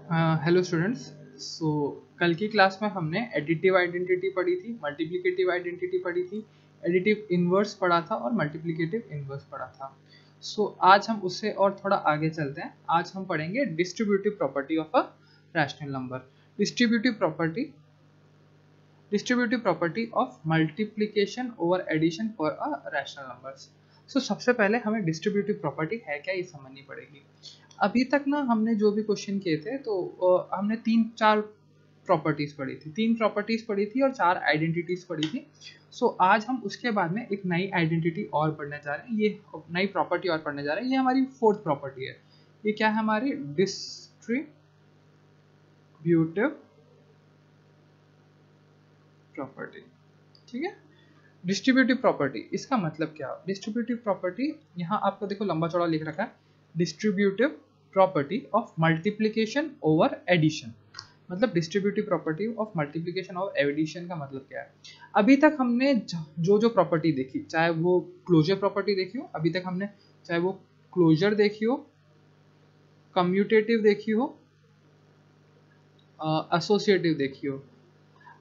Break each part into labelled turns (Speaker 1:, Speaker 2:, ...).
Speaker 1: Hello students. सो कल की class में हमने एडिटिव आइडेंटिटी पढ़ी थी, मल्टीप्लिकेटिव आइडेंटिटी पढ़ी थी, एडिटिव इन्वर्स पढ़ा था और मल्टीप्लिकेटिव इन्वर्स पढ़ा था। आज हम उससे और थोड़ा आगे चलते हैं। आज हम पढ़ेंगे distributive property of a rational number. Distributive property of multiplication over addition for a rational numbers. सबसे पहले हमें डिस्ट्रीब्यूटिव प्रॉपर्टी है क्या ये समझनी पड़ेगी। अभी तक ना हमने जो भी क्वेश्चन किए थे तो हमने तीन प्रॉपर्टीज पढ़ी थी और 4 आइडेंटिटीज पढ़ी थी। आज हम उसके बाद में एक नई आइडेंटिटी और पढ़ने जा रहे हैं, ये नई प्रॉपर्टी और पढ़ने जा रहे हैं। ये हमारी फोर्थ प्रॉपर्टी है। ये क्या है? हमारी डिस्ट्रीब्यूटिव प्रॉपर्टी। ठीक है, डिस्ट्रीब्यूटिव प्रॉपर्टी इसका मतलब क्या? डिस्ट्रीब्यूटिव प्रॉपर्टी यहाँ आपको देखो लंबा चौड़ा लिख रखा है, distributive property of multiplication over addition. मतलब डिस्ट्रीब्यूटिव प्रॉपर्टी ऑफ मल्टीप्लिकेशन और एडिशन का मतलब क्या है? अभी तक हमने जो जो प्रॉपर्टी देखी, चाहे वो क्लोजर प्रॉपर्टी देखी हो अभी तक हमने, चाहे वो क्लोजर देखी हो, कम्यूटेटिव देखी हो, एसोसिएटिव देखी हो,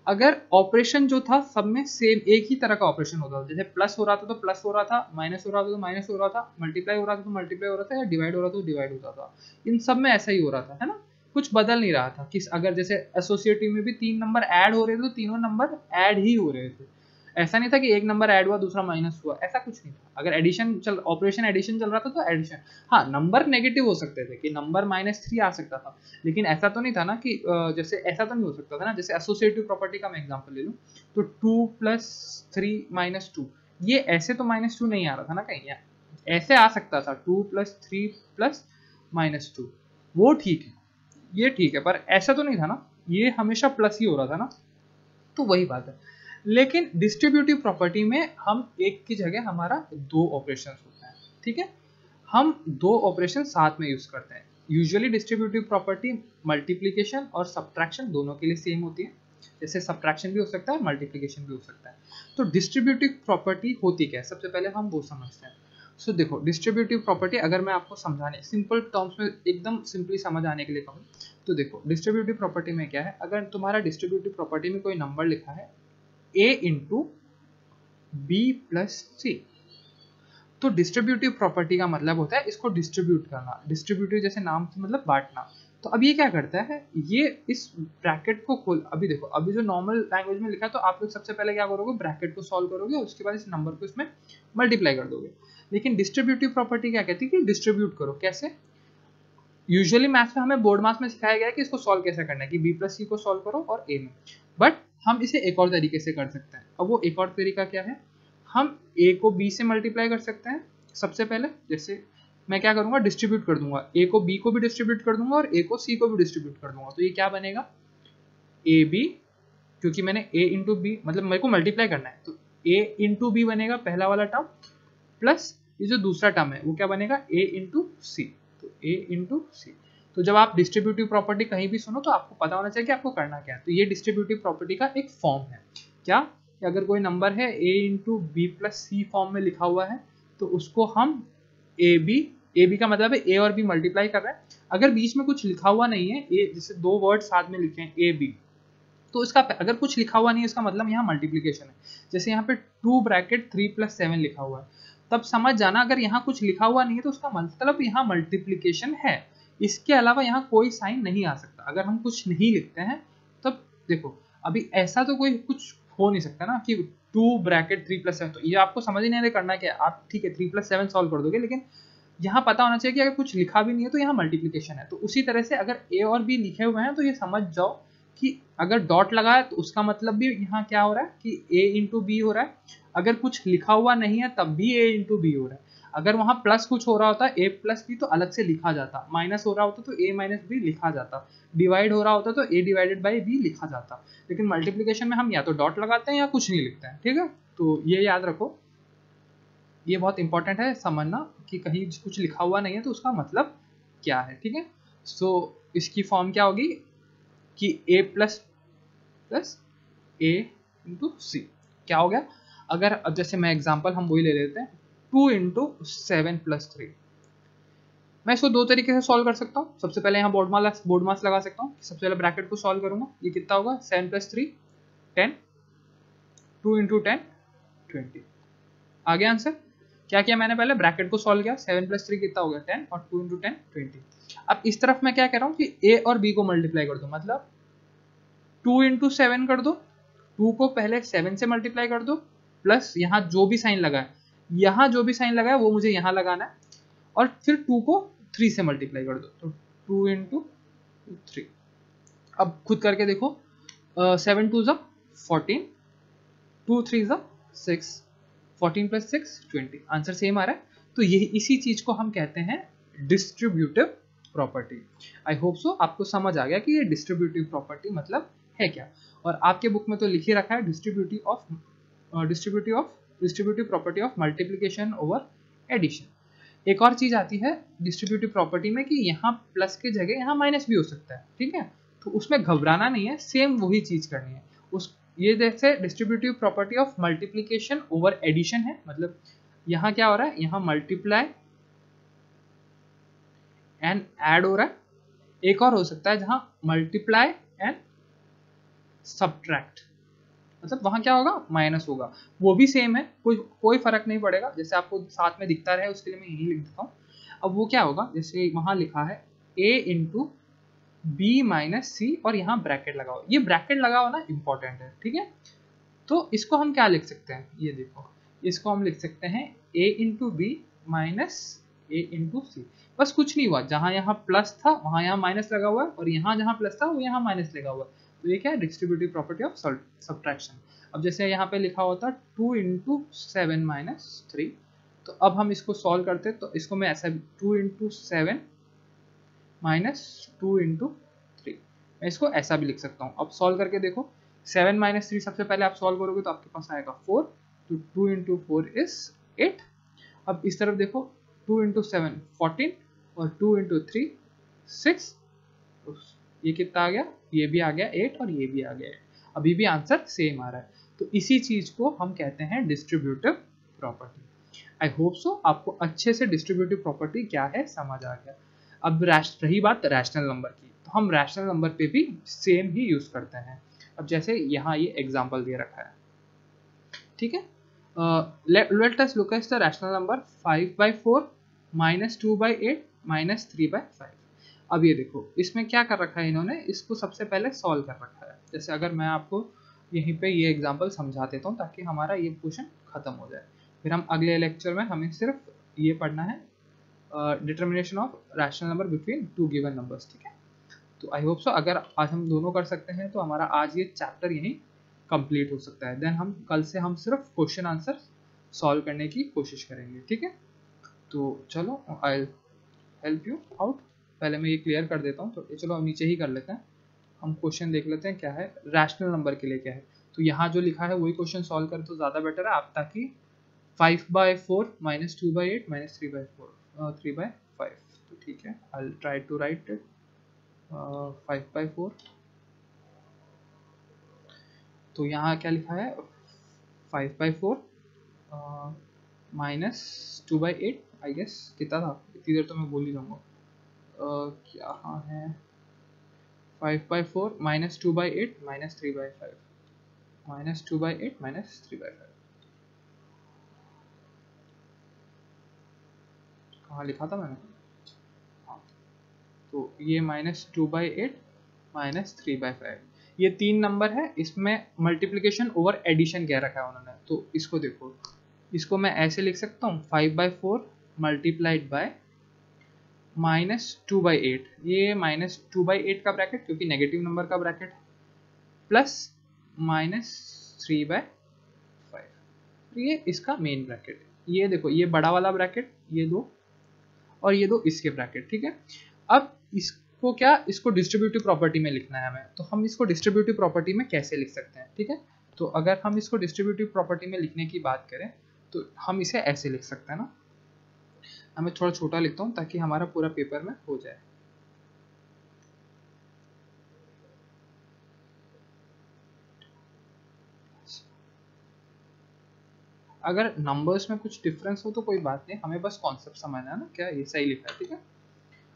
Speaker 1: अगर ऑपरेशन जो था सब में सेम एक ही तरह का ऑपरेशन होता था। जैसे प्लस हो रहा था तो प्लस हो रहा था, माइनस हो रहा था तो माइनस हो रहा था, मल्टीप्लाई हो रहा था तो मल्टीप्लाई हो रहा था, या डिवाइड हो रहा था तो डिवाइड होता था। इन सब में ऐसा ही हो रहा था, है ना? कुछ बदल नहीं रहा था। किस अगर जैसे एसोसिएटिव में भी 3 नंबर ऐड हो रहे थे तो तीनों नंबर ऐड ही हो रहे थे। ऐसा नहीं था कि एक नंबर ऐड हुआ दूसरा माइनस हुआ, ऐसा कुछ नहीं था। अगर ऑपरेशन एडिशन चल रहा था तो एडिशन। हाँ, नंबर नेगेटिव हो सकते थे कि नंबर -3 आ सकता था, लेकिन ऐसा तो नहीं था ना कि जैसे ऐसा तो नहीं हो सकता था ना। जैसे एसोसिएटिव प्रॉपर्टी का मैं एग्जांपल ले लूं तो 2 + 3 - 2, ये ऐसे तो -2 नहीं आ रहा था ना कहीं, ऐसे आ सकता था 2 + 3 + -2, वो ठीक है, ये ठीक है, पर ऐसा तो नहीं था ना, ये हमेशा प्लस ही हो रहा था ना। तो वही बात है। लेकिन डिस्ट्रीब्यूटिव प्रॉपर्टी में हम एक की जगह हमारा 2 ऑपरेशन होता है। ठीक है, हम 2 ऑपरेशन साथ में यूज करते हैं। यूजुअली डिस्ट्रीब्यूटिव प्रॉपर्टी मल्टीप्लिकेशन और सब्ट्रैक्शन दोनों के लिए सेम होती है। जैसे सब्ट्रैक्शन भी हो सकता है, मल्टीप्लिकेशन भी हो सकता है। तो डिस्ट्रीब्यूटिव प्रॉपर्टी होती क्या है, सबसे पहले हम वो समझते हैं। देखो, डिस्ट्रीब्यूटिव प्रॉपर्टी अगर मैं आपको समझाने सिंपल टर्म्स में एकदम सिंपली समझ आने के लिए कहूँ तो देखो, डिस्ट्रीब्यूटिव प्रॉपर्टी में क्या है, अगर तुम्हारा डिस्ट्रीब्यूटिव प्रॉपर्टी में कोई नंबर लिखा है a इंटू बी प्लस सी, तो डिस्ट्रीब्यूटिव प्रॉपर्टी का मतलब होता है इसको डिस्ट्रीब्यूट करना। डिस्ट्रीब्यूटिव जैसे नाम से मतलब बांटना। तो अब ये क्या करता है, ये इस ब्रैकेट को खोल, अभी देखो, अभी जो नॉर्मल लैंग्वेज में लिखा है तो आप लोग सबसे पहले क्या करोगे, ब्रैकेट को सॉल्व करोगे और उसके बाद इस नंबर को इसमें मल्टीप्लाई कर दोगे। लेकिन डिस्ट्रीब्यूटिव प्रॉपर्टी क्या कहती है कि डिस्ट्रीब्यूट करो। कैसे? यूजुअली मैथ्स में हमें बोर्ड मैथ्स में सिखाया गया है कि इसको सॉल्व कैसे करना है, कि बी प्लस सी को सॉल्व करो और ए में। बट हम इसे एक और तरीके से कर सकते हैं। अब वो एक और तरीका क्या है, हम ए को बी से मल्टीप्लाई कर सकते हैं। सबसे पहले जैसे मैं क्या करूंगा, डिस्ट्रीब्यूट कर दूंगा, ए को बी को भी डिस्ट्रीब्यूट कर दूंगा और ए को सी को भी डिस्ट्रीब्यूट कर दूंगा। तो ये क्या बनेगा, ए बी, क्योंकि मैंने ए इंटू बी मतलब मेरे को मल्टीप्लाई करना है, तो ए इंटू बी बनेगा पहला वाला टर्म, प्लस ये जो दूसरा टर्म है वो क्या बनेगा, ए इंटू सी। तो ए इंटू सी। तो जब आप डिस्ट्रीब्यूटिव प्रॉपर्टी कहीं भी सुनो तो आपको पता होना चाहिए कि आपको करना क्या है। तो ये डिस्ट्रीब्यूटिव प्रॉपर्टी का एक फॉर्म है। क्या कि अगर कोई नंबर है ए इंटू बी प्लस सी फॉर्म में लिखा हुआ है तो उसको हम ए बी का मतलब है ए और बी मल्टीप्लाई कर रहे हैं। अगर बीच में कुछ लिखा हुआ नहीं है, ए जैसे 2 वर्ड साथ में लिखे हैं ए बी, तो इसका अगर कुछ लिखा हुआ नहीं है इसका मतलब यहाँ मल्टीप्लिकेशन है। जैसे यहाँ पे 2 ब्रैकेट 3 + 7 लिखा हुआ है, तब समझ जाना अगर यहाँ कुछ लिखा हुआ नहीं है तो उसका मतलब यहाँ मल्टीप्लिकेशन है। इसके अलावा यहाँ कोई साइन नहीं आ सकता। अगर हम कुछ नहीं लिखते हैं तब देखो, अभी ऐसा तो कोई कुछ हो नहीं सकता ना कि 2 ब्रैकेट 3 + 7, तो ये आपको समझ ही नहीं करना क्या, आप ठीक है 3 + 7 सॉल्व कर दोगे, लेकिन यहाँ पता होना चाहिए कि अगर कुछ लिखा भी नहीं है तो यहाँ मल्टीप्लिकेशन है। तो उसी तरह से अगर ए और बी लिखे हुए हैं तो ये समझ जाओ कि अगर डॉट लगा है तो उसका मतलब भी यहाँ क्या हो रहा है कि a इंटू बी हो रहा है। अगर कुछ लिखा हुआ नहीं है तब भी a इंटू बी हो रहा है। अगर वहां प्लस कुछ हो रहा होता a प्लस बी तो अलग से लिखा जाता, माइनस हो रहा होता तो a माइनस बी लिखा जाता, डिवाइड हो रहा होता तो a डिवाइडेड बाई बी लिखा जाता। लेकिन मल्टीप्लिकेशन में हम या तो डॉट लगाते हैं या कुछ नहीं लिखते हैं। ठीक है, तो ये याद रखो, ये बहुत इंपॉर्टेंट है समझना कि कहीं कुछ लिखा हुआ नहीं है तो उसका मतलब क्या है। ठीक है, इसकी फॉर्म क्या होगी कि a प्लस ए इंटू सी। क्या हो गया, अगर अब जैसे मैं एग्जांपल हम वही ले लेते हैं 2 × 7 + 3, मैं इसको दो तरीके से सॉल्व कर सकता हूँ। सबसे पहले यहाँ बोर्ड मास लगा सकता हूँ। सबसे पहले ब्रैकेट को सॉल्व करूंगा, ये कितना होगा 7 + 3 10, 2 × 10 20। आ गया आंसर। क्या किया मैंने, पहले ब्रैकेट को सॉल्व किया, 7 + 3 कितना हो गया 10 और 2 × 10 20। अब इस तरफ मैं क्या कह रहा हूँ कि a और b को मल्टीप्लाई कर दो, मतलब 2 × 7 कर दो, 2 को पहले 7 से मल्टीप्लाई कर दो, प्लस यहाँ जो भी साइन लगा है, यहाँ जो भी साइन लगा है वो मुझे यहाँ लगाना है, और फिर 2 को 3 से मल्टीप्लाई कर दो, तो 2 × 3। अब खुद करके देखो, 7 × 2 = 14, 2 × 3 = 6, 14 + 6 20। आंसर सेम आ रहा है। तो यही इसी चीज को हम कहते हैं distributive property. I hope so आपको समझ आ गया कि ये डिस्ट्रीब्यूटिव प्रॉपर्टी मतलब है क्या। और आपके बुक में तो लिख ही रखा है distributive property of multiplication over addition. एक और चीज आती है डिस्ट्रीब्यूटिव प्रॉपर्टी में कि यहाँ प्लस के जगह यहाँ माइनस भी हो सकता है, ठीक है, तो उसमें घबराना नहीं है, सेम वही चीज करनी है। ये जैसे distributive property of multiplication over addition है, मतलब यहाँ क्या हो रहा है, यहाँ मल्टीप्लाई एंड ऐड हो रहा है। एक और हो सकता है जहां मल्टीप्लाई एंड सब्ट्रैक्ट, मतलब वहां क्या होगा, माइनस होगा, वो भी सेम है, कोई फर्क नहीं पड़ेगा। जैसे आपको साथ में दिखता रहे उसके लिए मैं यही लिख देता हूँ। अब वो क्या होगा, जैसे वहां लिखा है a × b - c और यहाँ ब्रैकेट लगाओ। ये ब्रैकेट लगाओ ना इंपॉर्टेंट है, ठीक है। तो इसको हम क्या लिख सकते हैं, ये देखो, इसको हम लिख सकते हैं a × b - a × c। बस कुछ नहीं हुआ, जहां यहाँ प्लस था वहां यहाँ माइनस लगा हुआ है, और यहाँ जहां प्लस था वो यहाँ माइनस लगा हुआ है। तो ये क्या है, डिस्ट्रीब्यूटिव प्रॉपर्टी ऑफ सब्ट्रैक्शन। अब जैसे यहाँ पे लिखा होता 2 × 7 - 3, तो अब हम इसको सॉल्व करते हैं, तो इसको मैं ऐसा 2 × 7 - 2 × 3, मैं इसको ऐसा भी लिख सकता हूँ। अब सॉल्व करके देखो, 7 - 3 सबसे पहले आप सॉल्व करोगे तो आपके पास आएगा 4, तो 2 × 4 = 8। अब इस तरफ देखो, 2 × 7 14 और 2 × 3 6, ये कितना आ गया, ये भी आ गया 8 और ये भी आ गया 8। अभी भी आंसर सेम आ रहा है। तो इसी चीज को हम कहते हैं distributive property. I hope so आपको अच्छे से डिस्ट्रीब्यूटिव प्रॉपर्टी क्या है समझ आ गया। अब रही बात रैशनल नंबर की, तो हम रैशनल नंबर पे भी सेम ही यूज करते हैं। अब जैसे यहाँ ये एग्जांपल दे रखा है, ठीक है, let us look at the rational number 5/4 - 2/8 - 3/5। अब ये देखो, इसमें क्या कर रखा है इन्होंने, इसको सबसे पहले सॉल्व कर रखा है। जैसे अगर मैं आपको यहीं पे ये एग्जांपल समझा देता हूँ ताकि हमारा ये क्वेश्चन खत्म हो जाए, फिर हम अगले लेक्चर में हमें सिर्फ ये पढ़ना है determination of rational number between two given numbers, ठीक है। तो आई होप सो अगर आज हम दोनों कर सकते हैं तो हमारा आज ये चैप्टर यहीं कंप्लीट हो सकता है। देन हम कल से हम सिर्फ क्वेश्चन आंसर सॉल्व करने की कोशिश करेंगे, ठीक है। तो चलो आई हेल्प यू आउट। पहले मैं ये क्लियर कर देता हूँ, तो चलो नीचे ही कर लेते हैं, हम क्वेश्चन देख लेते हैं क्या है, रैशनल नंबर के लिए क्या है। तो यहाँ जो लिखा है वही क्वेश्चन सॉल्व करें तो ज़्यादा बेटर है आप, ताकि 5/4 - 2/8 - 3/5। तो ठीक है, I try to write it 5/4। तो यहाँ क्या लिखा है, 5/4 - 2/8, आई गेस कितना था, इतनी देर तो मैं भूल ही जाऊंगा। क्या हाँ है, 5/4 - 2/8 - 3/5 - 2/8 - 3/5, कहाँ लिखा था मैंने, हाँ, तो ये -2/8 - 3/5, ये 3 नंबर है, इसमें मल्टीप्लिकेशन ओवर एडिशन कह रखा है उन्होंने। तो इसको देखो, इसको मैं ऐसे लिख सकता हूँ 5/4 मल्टीप्लाइड बाय -2/8, ये -2/8 का ब्रैकेट क्योंकि नेगेटिव नंबर का ब्रैकेट है, प्लस -3/5, तो ये इसका मेन ब्रैकेट है। ये देखो, ये बड़ा वाला ब्रैकेट, ये दो, और ये दो इसके ब्रैकेट, ठीक है। अब इसको क्या, इसको डिस्ट्रीब्यूटिव प्रॉपर्टी में लिखना है हमें, तो हम इसको डिस्ट्रीब्यूटिव प्रॉपर्टी में कैसे लिख सकते हैं, ठीक है। तो अगर हम इसको डिस्ट्रीब्यूटिव प्रॉपर्टी में लिखने की बात करें तो हम इसे ऐसे लिख सकते हैं ना, मैं थोड़ा छोटा लिखता हूँ ताकि हमारा पूरा पेपर में हो जाए। अगर नंबर्स में कुछ डिफरेंस हो तो कोई बात नहीं, हमें बस कॉन्सेप्ट समझना है ना, क्या ये सही लिखा है, ठीक है।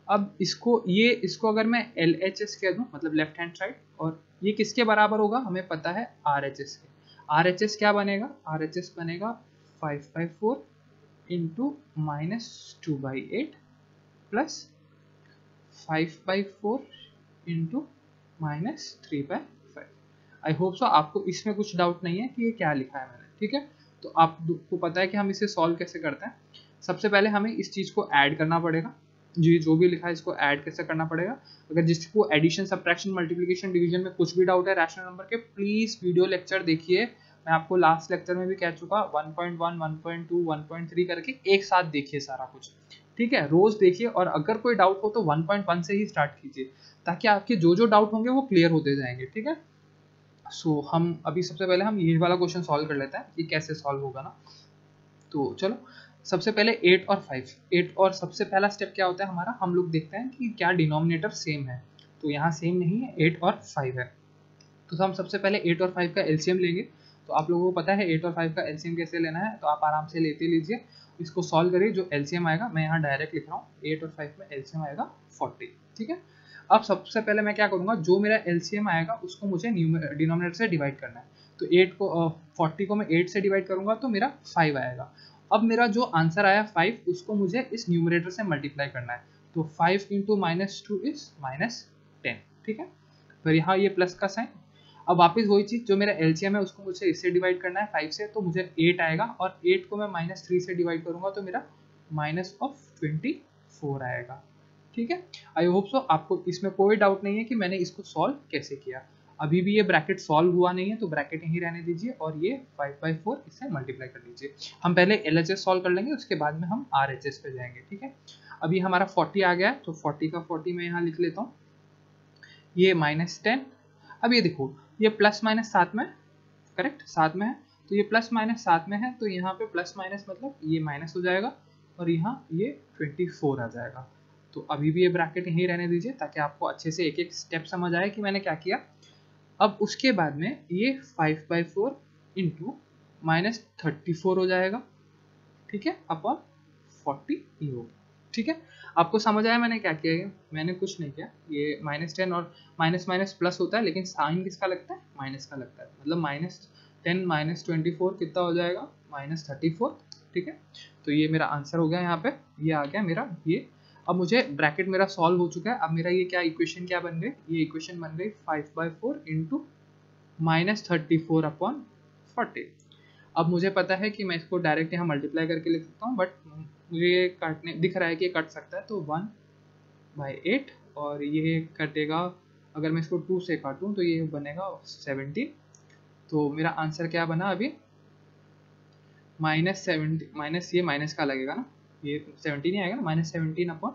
Speaker 1: अब इसको अगर मैं LHS कह दूं, मतलब लेफ्ट हैंड साइड, और ये किसके बराबर होगा हमें पता है RHS के। RHS क्या बनेगा, RHS बनेगा 5/4 into -2/8 plus 5/4 into -3/5। I hope so आपको इसमें कुछ डाउट नहीं है कि ये क्या लिखा है मैंने, ठीक है। तो आपको पता है कि हम इसे सॉल्व कैसे करते हैं। सबसे पहले हमें इस चीज़ को ऐड करना पड़ेगा, जी जो भी लिखा है इसको ऐड कैसे करना पड़ेगा। अगर जिसको एडिशन, सब्ट्रैक्शन, मल्टीप्लिकेशन, डिवीजन में कुछ भी डाउट है रैशनल नंबर के, प्लीज वीडियो लेक्चर देखिए। मैं आपको लास्ट लेक्चर में भी कह चुका, 1.1, 1.2, 1.3 करके एक साथ देखिए सारा कुछ, ठीक है। रोज देखिए, और अगर कोई डाउट हो तो 1.1 से ही स्टार्ट कीजिए, ताकि आपके जो डाउट होंगे वो क्लियर होते जाएंगे, ठीक है। सो हम अभी सबसे पहले हम ये वाला क्वेश्चन सॉल्व कर लेते हैं कि कैसे सॉल्व होगा ना। तो चलो सबसे पहले 8 और 5, 8 और सबसे पहला स्टेप क्या होता है हमारा, हम लोग देखते हैं कि क्या डिनोमिनेटर सेम है। तो यहाँ सेम नहीं है, 8 और 5 है। तो हम सबसे पहले 8 और 5 का एलसीएम लेंगे। तो आप लोगों को पता है 8 और 5 का एलसीएम कैसे लेना है, तो आप आराम से लेते लीजिए, इसको सॉल्व करिए। जो एलसीएम आएगा, मैं यहाँ डायरेक्ट लिख रहा हूँ, 8 और 5 में एलसीएम आएगा 40, ठीक है। अब सबसे पहले मैं क्या करूँगा, जो मेरा एलसीएम आएगा उसको मुझे डिनोमिनेटर से डिवाइड करना है। तो 40 को मैं 8 से डिवाइड करूँगा तो मेरा 5 आएगा। अब मेरा जो आंसर आया 5, उसको मुझे इस न्यूमरेटर से मल्टीप्लाई करना है। तो 5 इंटू -2 इज -10, ठीक है। फिर यहाँ ये प्लस का साइन। अब वापस वही चीज़, जो मेरा एलसीएम है उसको मुझे इससे डिवाइड करना है 5 से, तो मुझे 8 आएगा, और 8 को मैं -3 से डिवाइड करूँगा तो मेरा -24 आएगा, ठीक है। आई होप सो आपको इसमें कोई डाउट नहीं है कि मैंने इसको सॉल्व कैसे किया। अभी भी ये ब्रैकेट सॉल्व हुआ नहीं है, तो ब्रैकेट यहीं रहने दीजिए, और ये 5/4 इससे मल्टीप्लाई कर लीजिए। हम पहले LHS सॉल्व कर लेंगे, उसके बाद में हम RHS पे जाएंगे, ठीक है। अभी हमारा 40 आ गया है, तो 40 का 40 मैं यहाँ लिख लेता हूँ, ये -10। अब ये देखो, ये प्लस माइनस साथ में, करेक्ट, साथ में है, तो ये प्लस माइनस साथ में है, तो यहाँ पे प्लस माइनस मतलब ये माइनस हो जाएगा, और यहाँ ये 24 आ जाएगा। तो अभी भी ये ब्रैकेट यहीं रहने दीजिए, ताकि आपको अच्छे से एक एक स्टेप समझ आए कि मैंने क्या किया। अब उसके बाद में ये 5/4 इंटू -34 हो जाएगा, ठीक है, अपॉन 40 ये हो, ठीक है। आपको समझ आया मैंने क्या किया है, मैंने कुछ नहीं किया। ये -10 और माइनस प्लस होता है, लेकिन साइन किसका लगता है, माइनस का लगता है। मतलब -10 -24 कितना हो जाएगा, -34, ठीक है। तो ये मेरा आंसर हो गया, यहाँ पे ये आ गया मेरा ये। अब मुझे ब्रैकेट मेरा सॉल्व हो चुका है। अब मेरा ये क्या इक्वेशन क्या बन गई, ये इक्वेशन बन गई 5/4 इंटू -34 अपॉन 40। अब मुझे पता है कि मैं इसको डायरेक्ट यहाँ मल्टीप्लाई करके लिख सकता हूँ, बट मुझे ये काटने दिख रहा है कि ये कट सकता है, तो 1/8, और ये कटेगा, अगर मैं इसको 2 से काटूँ तो ये बनेगा 17। तो मेरा आंसर क्या बना अभी, -17, माइनस ये माइनस का लगेगा ना, ये 17 ही आएगा ना, -17 अपॉन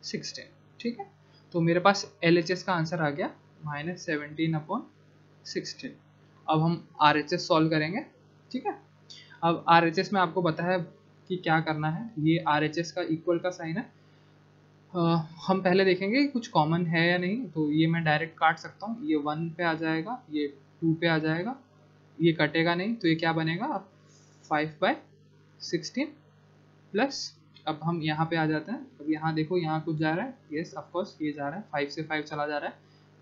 Speaker 1: 16, ठीक है। तो मेरे पास LHS का आंसर आ गया -17 अपॉन 16। अब हम RHS सॉल्व करेंगे, ठीक है। अब RHS में आपको पता है कि क्या करना है, ये RHS का इक्वल का साइन है। हम पहले देखेंगे कुछ कॉमन है या नहीं, तो ये मैं डायरेक्ट काट सकता हूँ, ये 1 पे आ जाएगा, ये 2 पे आ जाएगा, ये कटेगा नहीं, तो ये क्या बनेगा, 5/16 प्लस, अब हम यहाँ पे आ जाते हैं। अब यहाँ देखो, यहाँ कुछ जा रहा है, यस ऑफकोर्स ये जा रहा है, 5 से 5 चला जा रहा है,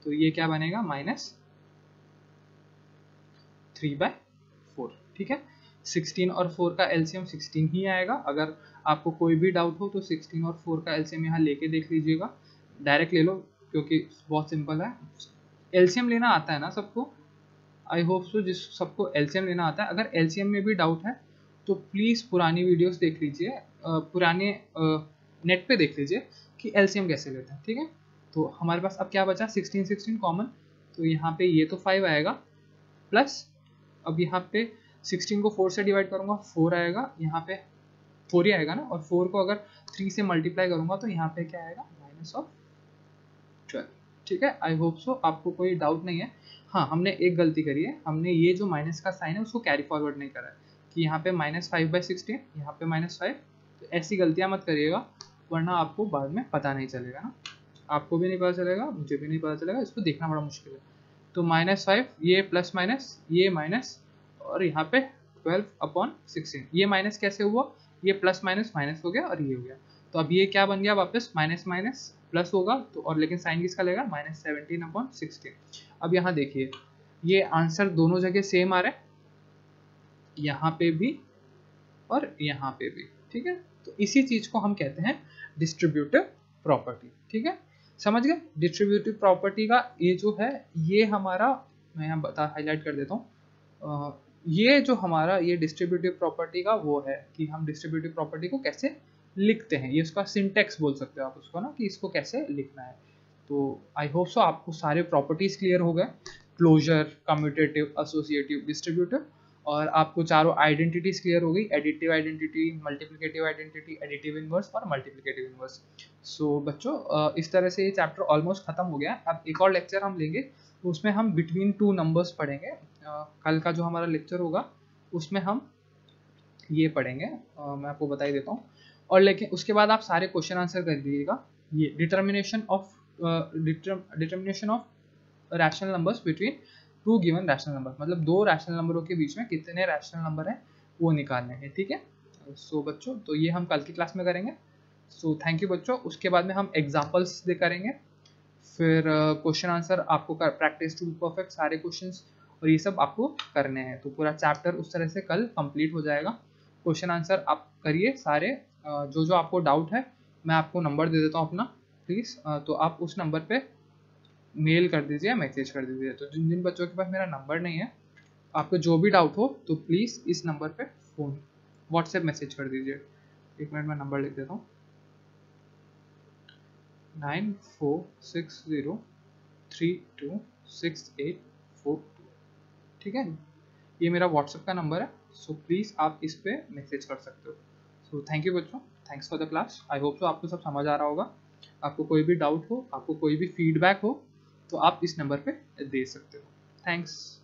Speaker 1: तो ये क्या बनेगा, -3/4, ठीक है। 16 और 4 का एलसीएम 16 ही आएगा। अगर आपको कोई भी डाउट हो तो 16 और 4 का एलसीएम यहाँ लेके देख लीजिएगा, डायरेक्ट ले लो, क्योंकि बहुत सिंपल है। एलसीएम लेना आता है ना सबको, आई होप सो जिस सबको एलसीएम लेना आता है। अगर एलसीएम में भी डाउट है तो प्लीज़ पुरानी वीडियोस देख लीजिए, पुराने नेट पे देख लीजिए कि एलसीएम कैसे लेते हैं, ठीक है। तो हमारे पास अब क्या बचा, 16 कॉमन, तो यहाँ पे ये तो 5 आएगा, प्लस अब यहाँ पे 16 को 4 से डिवाइड करूँगा 4 आएगा, यहाँ पे 4 ही आएगा ना, और 4 को अगर 3 से मल्टीप्लाई करूँगा तो यहाँ पे क्या आएगा, -12, ठीक है। आई होप सो आपको कोई डाउट नहीं है। हाँ, हमने एक गलती करी है, हमने ये जो माइनस का साइन है उसको कैरी फॉरवर्ड नहीं करा है, कि यहाँ पे -5/16, यहाँ पे -5, तो ऐसी गलतियाँ मत करिएगा, वरना आपको बाद में पता नहीं चलेगा ना, आपको भी नहीं पता चलेगा, मुझे भी नहीं पता चलेगा, इसको देखना बड़ा मुश्किल है। तो -5, ये प्लस माइनस, ये माइनस, और यहाँ पे 12/16, ये माइनस कैसे हुआ, ये प्लस माइनस माइनस हो गया और ये हो गया। तो अब ये क्या बन गया वापस माइनस माइनस प्लस होगा, तो और लेकिन साइन किसका लेगा -17/16। अब यहाँ देखिए ये आंसर दोनों जगह सेम आ रहा है, यहाँ पे भी और यहाँ पे भी, ठीक है। तो इसी चीज को हम कहते हैं डिस्ट्रीब्यूटिव प्रॉपर्टी, ठीक है, समझ गए। डिस्ट्रीब्यूटिव प्रॉपर्टी का ये जो है ये हमारा, मैं यहाँ बता हाईलाइट कर देता हूँ, ये जो हमारा ये डिस्ट्रीब्यूटिव प्रॉपर्टी का वो है कि हम डिस्ट्रीब्यूटिव प्रॉपर्टी को कैसे लिखते हैं, ये उसका सिंटेक्स बोल सकते हो आप उसको ना, कि इसको कैसे लिखना है। तो आई होप सो आपको सारे प्रॉपर्टीज क्लियर हो गए, क्लोजर, कम्यूटेटिव, एसोसिएटिव, डिस्ट्रीब्यूटिव, और आपको चारों आइडेंटिटीज क्लियर हो गई, additive identity, multiplicative identity, additive inverse और मल्टीप्लिकेटिव इनवर्स। सो बच्चों इस तरह से ये चैप्टर ऑलमोस्ट खत्म हो गया। अब एक और लेक्चर हम लेंगे, तो उसमें हम बिटवीन टू नंबर्स पढ़ेंगे। कल का जो हमारा लेक्चर होगा उसमें हम ये पढ़ेंगे, मैं आपको बता ही देता हूँ। और लेकिन उसके बाद आप सारे क्वेश्चन आंसर कर दीजिएगा। ये determination of rational numbers between two given rational number, मतलब दो रैशनल नंबरों के बीच में कितने रैशनल नंबर हैं वो निकालने हैं, ठीक है। सो बच्चों तो ये हम कल की क्लास में करेंगे। सो थैंक यू बच्चों। उसके बाद में हम एग्जाम्पल्स दे करेंगे, फिर क्वेश्चन आंसर आपको प्रैक्टिस टू परफेक्ट सारे क्वेश्चंस और ये सब आपको करने हैं। तो पूरा चैप्टर उस तरह से कल कंप्लीट हो जाएगा। क्वेश्चन आंसर आप करिए सारे, जो जो आपको डाउट है मैं आपको नंबर दे देता हूँ अपना, प्लीज़ तो आप उस नंबर पे मेल कर दीजिए, मैसेज कर दीजिए। तो जिन जिन बच्चों के पास मेरा नंबर नहीं है, आपको जो भी डाउट हो तो प्लीज़ इस नंबर पे फ़ोन व्हाट्सएप मैसेज कर दीजिए। एक मिनट में नंबर लिख देता हूँ, 9460326842, ठीक है। ये मेरा व्हाट्सएप का नंबर है, सो प्लीज़ आप इस पे मैसेज कर सकते हो। सो थैंक यू बच्चों, thanks for the class. I hope so आपको सब समझ आ रहा होगा। आपको कोई भी डाउट हो, आपको कोई भी फीडबैक हो, तो आप इस नंबर पे दे सकते हो। थैंक्स।